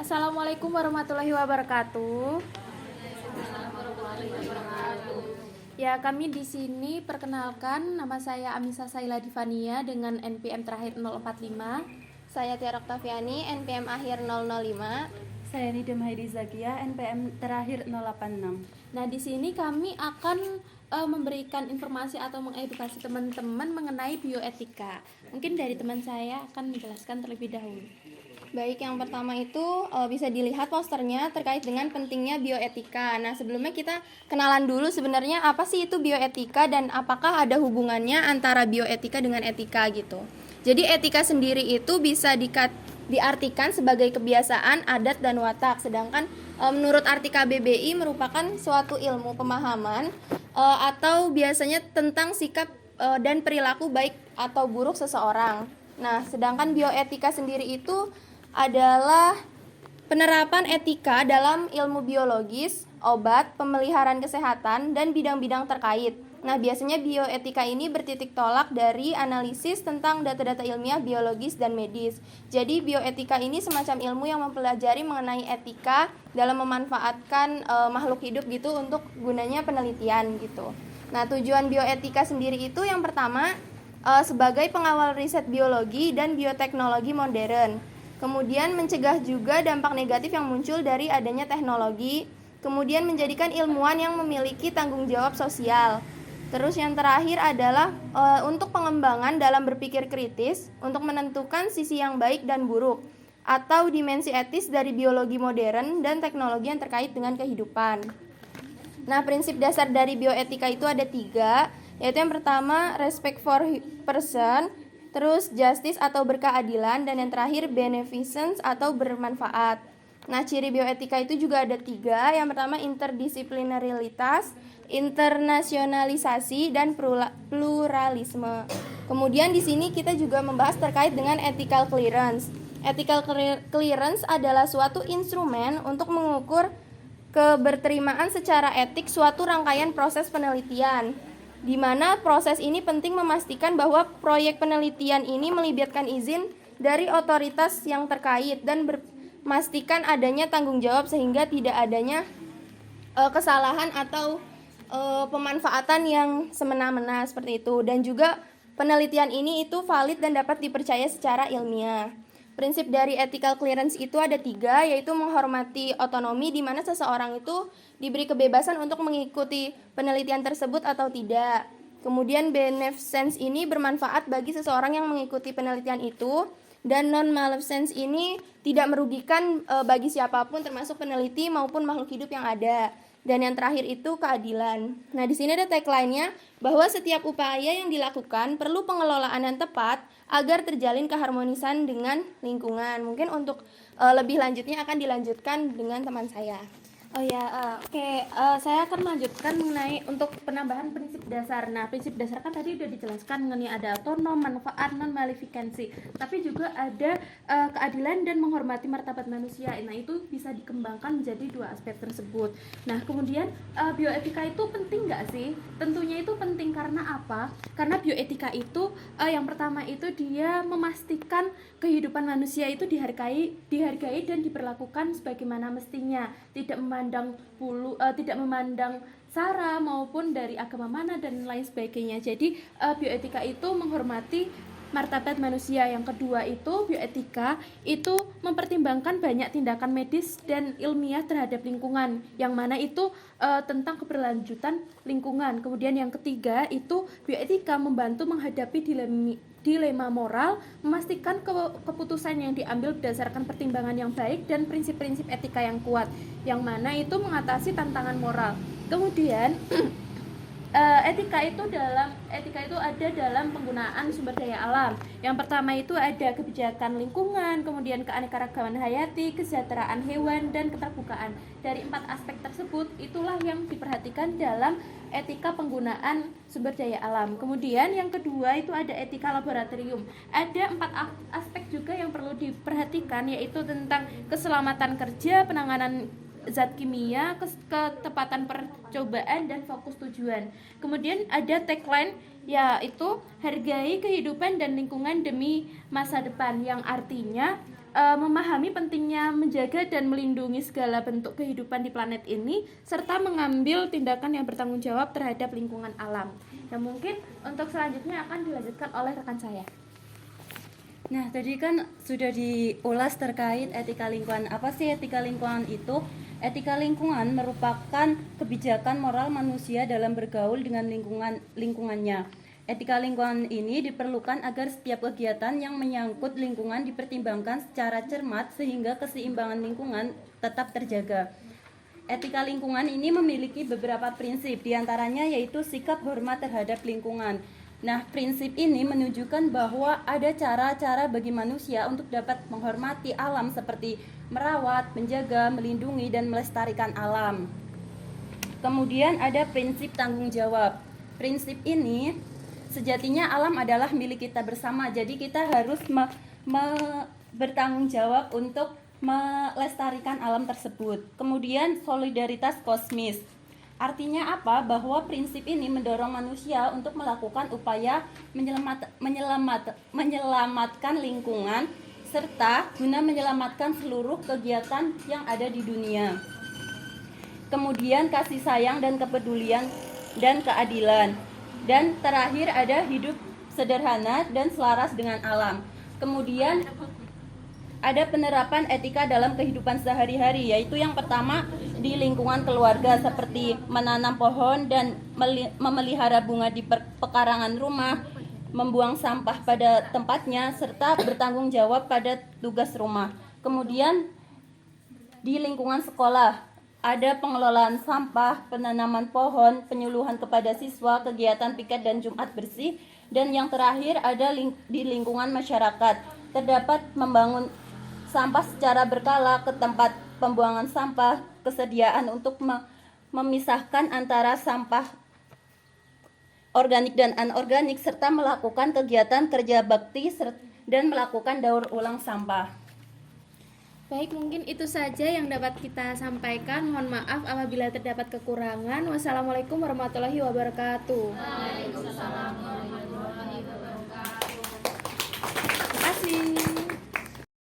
Assalamualaikum warahmatullahi wabarakatuh. Ya, kami di sini perkenalkan, nama saya Amisa Saila Divania dengan NPM terakhir 045. Saya Tiara Oktaviani, NPM akhir 005. Saya Nida Mahidi Zakia, NPM terakhir 086. Nah, di sini kami akan memberikan informasi atau mengedukasi teman-teman mengenai bioetika. Mungkin dari teman saya akan menjelaskan terlebih dahulu. Baik, yang pertama itu bisa dilihat posternya terkait dengan pentingnya bioetika. Nah, sebelumnya kita kenalan dulu sebenarnya apa sih itu bioetika dan apakah ada hubungannya antara bioetika dengan etika gitu. Jadi etika sendiri itu bisa diartikan sebagai kebiasaan, adat, dan watak. Sedangkan menurut arti KBBI merupakan suatu ilmu pemahaman atau biasanya tentang sikap dan perilaku baik atau buruk seseorang. Nah, sedangkan bioetika sendiri itu adalah penerapan etika dalam ilmu biologis, obat, pemeliharaan kesehatan, dan bidang-bidang terkait. Nah, biasanya bioetika ini bertitik tolak dari analisis tentang data-data ilmiah biologis dan medis. Jadi, bioetika ini semacam ilmu yang mempelajari mengenai etika dalam memanfaatkan makhluk hidup gitu untuk gunanya penelitian gitu. Nah, tujuan bioetika sendiri itu yang pertama sebagai pengawal riset biologi dan bioteknologi modern. Kemudian mencegah juga dampak negatif yang muncul dari adanya teknologi. Kemudian menjadikan ilmuwan yang memiliki tanggung jawab sosial. Terus yang terakhir adalah untuk pengembangan dalam berpikir kritis untuk menentukan sisi yang baik dan buruk atau dimensi etis dari biologi modern dan teknologi yang terkait dengan kehidupan. Nah, prinsip dasar dari bioetika itu ada 3, yaitu yang pertama respect for person, terus justice atau berkeadilan, dan yang terakhir beneficence atau bermanfaat. Nah, ciri bioetika itu juga ada 3. Yang pertama interdisiplinaritas, internasionalisasi, dan pluralisme. Kemudian di sini kita juga membahas terkait dengan ethical clearance. Ethical clearance adalah suatu instrumen untuk mengukur keberterimaan secara etik suatu rangkaian proses penelitian, di mana proses ini penting memastikan bahwa proyek penelitian ini melibatkan izin dari otoritas yang terkait dan memastikan adanya tanggung jawab sehingga tidak adanya kesalahan atau pemanfaatan yang semena-mena seperti itu. Dan juga penelitian ini itu valid dan dapat dipercaya secara ilmiah. Prinsip dari ethical clearance itu ada 3, yaitu menghormati otonomi, di mana seseorang itu diberi kebebasan untuk mengikuti penelitian tersebut atau tidak. Kemudian beneficence ini bermanfaat bagi seseorang yang mengikuti penelitian itu, dan non-maleficence ini tidak merugikan bagi siapapun termasuk peneliti maupun makhluk hidup yang ada. Dan yang terakhir itu keadilan. Nah, di sini ada tagline-nya bahwa setiap upaya yang dilakukan perlu pengelolaan yang tepat agar terjalin keharmonisan dengan lingkungan. Mungkin untuk lebih lanjutnya akan dilanjutkan dengan teman saya. Oh ya, oke. Saya akan melanjutkan mengenai untuk penambahan prinsip dasar. Nah, prinsip dasar kan tadi udah dijelaskan mengenai ada otonom, manfaat, non-malefikensi. Tapi juga ada keadilan dan menghormati martabat manusia. Nah, itu bisa dikembangkan menjadi 2 aspek tersebut. Nah, kemudian bioetika itu penting nggak sih? Tentunya itu penting karena apa? Karena bioetika itu yang pertama itu dia memastikan kehidupan manusia itu dihargai dan diperlakukan sebagaimana mestinya, tidak memandang sara maupun dari agama mana dan lain sebagainya. Jadi bioetika itu menghormati martabat manusia. Yang kedua itu bioetika itu mempertimbangkan banyak tindakan medis dan ilmiah terhadap lingkungan, yang mana itu tentang keberlanjutan lingkungan. Kemudian yang ketiga itu bioetika membantu menghadapi dilema moral, memastikan keputusan yang diambil berdasarkan pertimbangan yang baik dan prinsip-prinsip etika yang kuat, yang mana itu mengatasi tantangan moral. Kemudian etika itu ada dalam penggunaan sumber daya alam. Yang pertama itu ada kebijakan lingkungan, kemudian keanekaragaman hayati, kesejahteraan hewan, dan keterbukaan. Dari 4 aspek tersebut itulah yang diperhatikan dalam etika penggunaan sumber daya alam. Kemudian yang kedua itu ada etika laboratorium. Ada 4 aspek juga yang perlu diperhatikan, yaitu tentang keselamatan kerja, penanganan zat kimia, ketepatan percobaan, dan fokus tujuan. Kemudian ada tagline, yaitu hargai kehidupan dan lingkungan demi masa depan, yang artinya memahami pentingnya menjaga dan melindungi segala bentuk kehidupan di planet ini serta mengambil tindakan yang bertanggung jawab terhadap lingkungan alam. Dan mungkin untuk selanjutnya akan dilanjutkan oleh rekan saya. Nah, tadi kan sudah diulas terkait etika lingkungan. Apa sih etika lingkungan itu? Etika lingkungan merupakan kebijakan moral manusia dalam bergaul dengan lingkungannya. Etika lingkungan ini diperlukan agar setiap kegiatan yang menyangkut lingkungan dipertimbangkan secara cermat sehingga keseimbangan lingkungan tetap terjaga. Etika lingkungan ini memiliki beberapa prinsip, diantaranya yaitu sikap hormat terhadap lingkungan. Nah, prinsip ini menunjukkan bahwa ada cara-cara bagi manusia untuk dapat menghormati alam seperti merawat, menjaga, melindungi, dan melestarikan alam. Kemudian ada prinsip tanggung jawab. Prinsip ini sejatinya alam adalah milik kita bersama, jadi kita harus bertanggung jawab untuk melestarikan alam tersebut. Kemudian solidaritas kosmis. Artinya apa? Bahwa prinsip ini mendorong manusia untuk melakukan upaya menyelamatkan lingkungan serta guna menyelamatkan seluruh kegiatan yang ada di dunia. Kemudian kasih sayang dan kepedulian dan keadilan. Dan terakhir ada hidup sederhana dan selaras dengan alam. Kemudian ada penerapan etika dalam kehidupan sehari-hari, yaitu yang pertama di lingkungan keluarga seperti menanam pohon dan memelihara bunga di pekarangan rumah, membuang sampah pada tempatnya, serta bertanggung jawab pada tugas rumah. Kemudian di lingkungan sekolah ada pengelolaan sampah, penanaman pohon, penyuluhan kepada siswa, kegiatan piket dan Jumat bersih, dan yang terakhir ada di lingkungan masyarakat. Terdapat membangun sampah secara berkala ke tempat pembuangan sampah, kesediaan untuk memisahkan antara sampah organik dan anorganik, serta melakukan kegiatan kerja bakti dan melakukan daur ulang sampah. Baik, mungkin itu saja yang dapat kita sampaikan. Mohon maaf apabila terdapat kekurangan. Wassalamualaikum warahmatullahi wabarakatuh. Waalaikumsalam warahmatullahi wabarakatuh. Terima kasih.